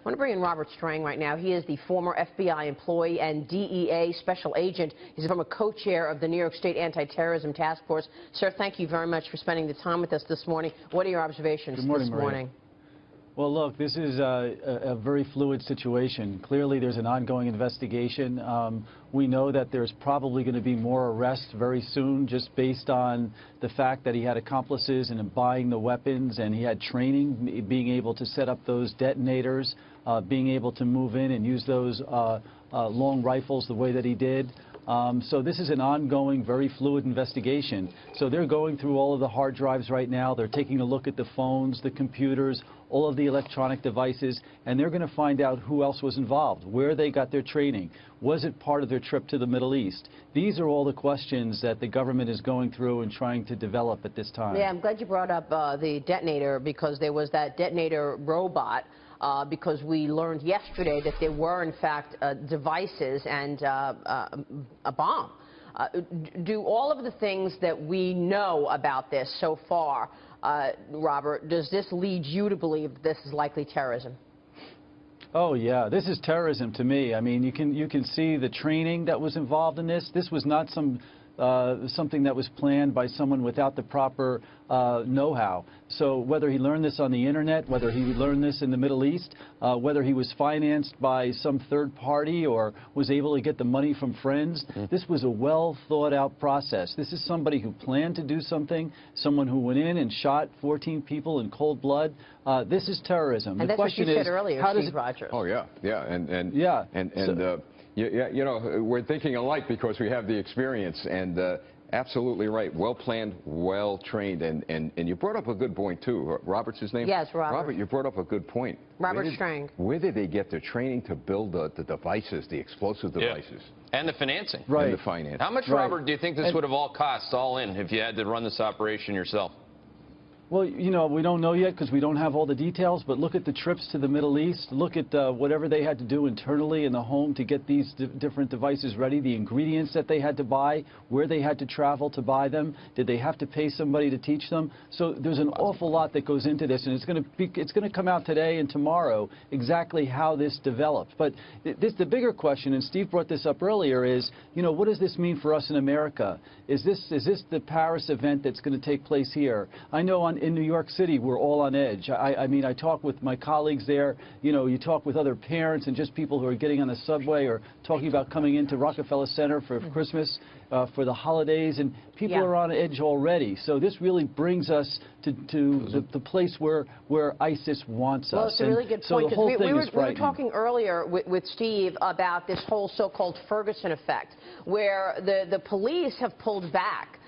I want to bring in Robert Strang right now. He is the former FBI employee and DEA special agent. He's a former co-chair of the New York State Anti-Terrorism Task Force. Sir, thank you very much for spending the time with us this morning. What are your observations this morning? Well, look, this is a very fluid situation. Clearly, there's an ongoing investigation. We know that there's probably going to be more arrests very soon, just based on the fact that he had accomplices in buying the weapons, and he had training, being able to set up those detonators, being able to move in and use those long rifles the way that he did. So this is an ongoing, very fluid investigation. So they're going through all of the hard drives right now. They're taking a look at the phones, the computers, all of the electronic devices, and they're going to find out who else was involved, where they got their training. Was it part of their trip to the Middle East? These are all the questions that the government is going through and trying to develop at this time. Yeah, I'm glad you brought up the detonator, because there was that detonator robot. Because we learned yesterday that there were, in fact, devices and a bomb. Do all of the things that we know about this so far, Robert, does this lead you to believe this is likely terrorism? Oh, yeah. This is terrorism to me. I mean, you can see the training that was involved in this. This was not something that was planned by someone without the proper know-how. So whether he learned this on the internet, whether he learned this in the Middle East, whether he was financed by some third party or was able to get the money from friends, this was a well thought out process. This is somebody who planned to do something, someone who went in and shot 14 people in cold blood. This is terrorism. And the that's question what you is, said earlier, how Steve Rogers. Oh yeah, yeah, yeah. You know, we're thinking alike because we have the experience, and absolutely right. Well planned, well trained, and you brought up a good point too. Robert's his name? Yes, Robert. Robert, you brought up a good point. Robert Strang. Where did they get their training to build the devices, the explosive devices? And the financing. Right. And the finance. How much, Robert, do you think this would have all cost all in if you had to run this operation yourself? Well, you know, we don't know yet because we don't have all the details, but look at the trips to the Middle East. Look at whatever they had to do internally in the home to get these different devices ready, the ingredients that they had to buy, where they had to travel to buy them. Did they have to pay somebody to teach them? So there's an awful lot that goes into this, and it's going to come out today and tomorrow exactly how this developed. But the bigger question, and Steve brought this up earlier, is, you know, what does this mean for us in America? Is this the Paris event that's going to take place here? I know in New York City, we're all on edge. I mean, I talk with my colleagues there. You know, you talk with other parents and just people who are getting on the subway or talking about coming into Rockefeller Center for Christmas, for the holidays, and people are on edge already. So this really brings us to the place where ISIS wants us. Well, it's a really good point, because we were talking earlier with Steve about this whole so-called Ferguson effect, where the police have pulled back.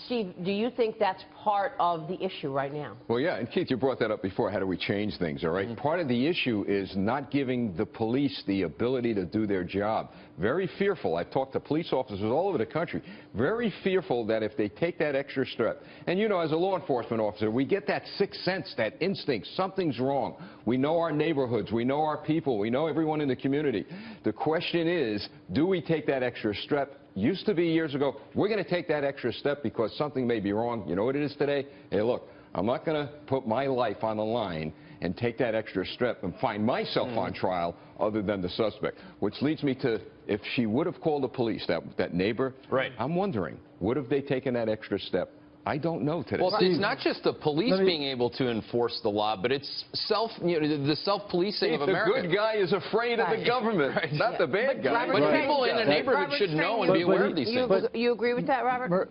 Steve, do you think that's part of the issue right now? Well, yeah, and Keith, you brought that up before. How do we change things, all right? Part of the issue is not giving the police the ability to do their job. Very fearful. I've talked to police officers all over the country. Very fearful that if they take that extra step, and you know, as a law enforcement officer, we get that sixth sense, that instinct, something's wrong. We know our neighborhoods, we know our people, we know everyone in the community. The question is, do we take that extra step? Used to be years ago, we're going to take that extra step because something may be wrong. You know what it is today? Hey, look, I'm not going to put my life on the line and take that extra step and find myself on trial other than the suspect. Which leads me to, if she would have called the police, that neighbor, I'm wondering, would have they taken that extra step? I don't know today. Well, it's not just the police being able to enforce the law, but it's the self-policing of America. The good guy is afraid of the government, not the bad guy. But people in a neighborhood should know and be aware of these things. You agree with that, Robert?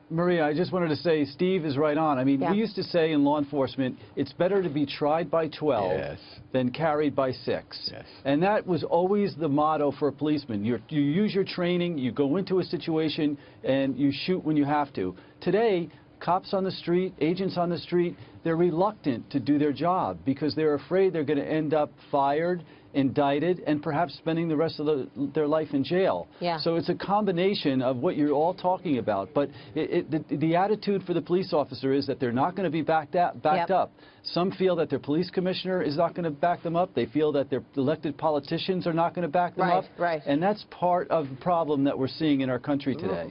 Maria, I just wanted to say Steve is right on. I mean, we used to say in law enforcement, it's better to be tried by 12 than carried by 6. And that was always the motto for a policeman. You use your training, you go into a situation, and you shoot when you have to. Today, cops on the street, agents on the street, they're reluctant to do their job because they're afraid they're going to end up fired, indicted, and perhaps spending the rest of their life in jail. So it's a combination of what you're all talking about. But the attitude for the police officer is that they're not going to be backed up. Some feel that their police commissioner is not going to back them up. They feel that their elected politicians are not going to back them up. And that's part of the problem that we're seeing in our country today.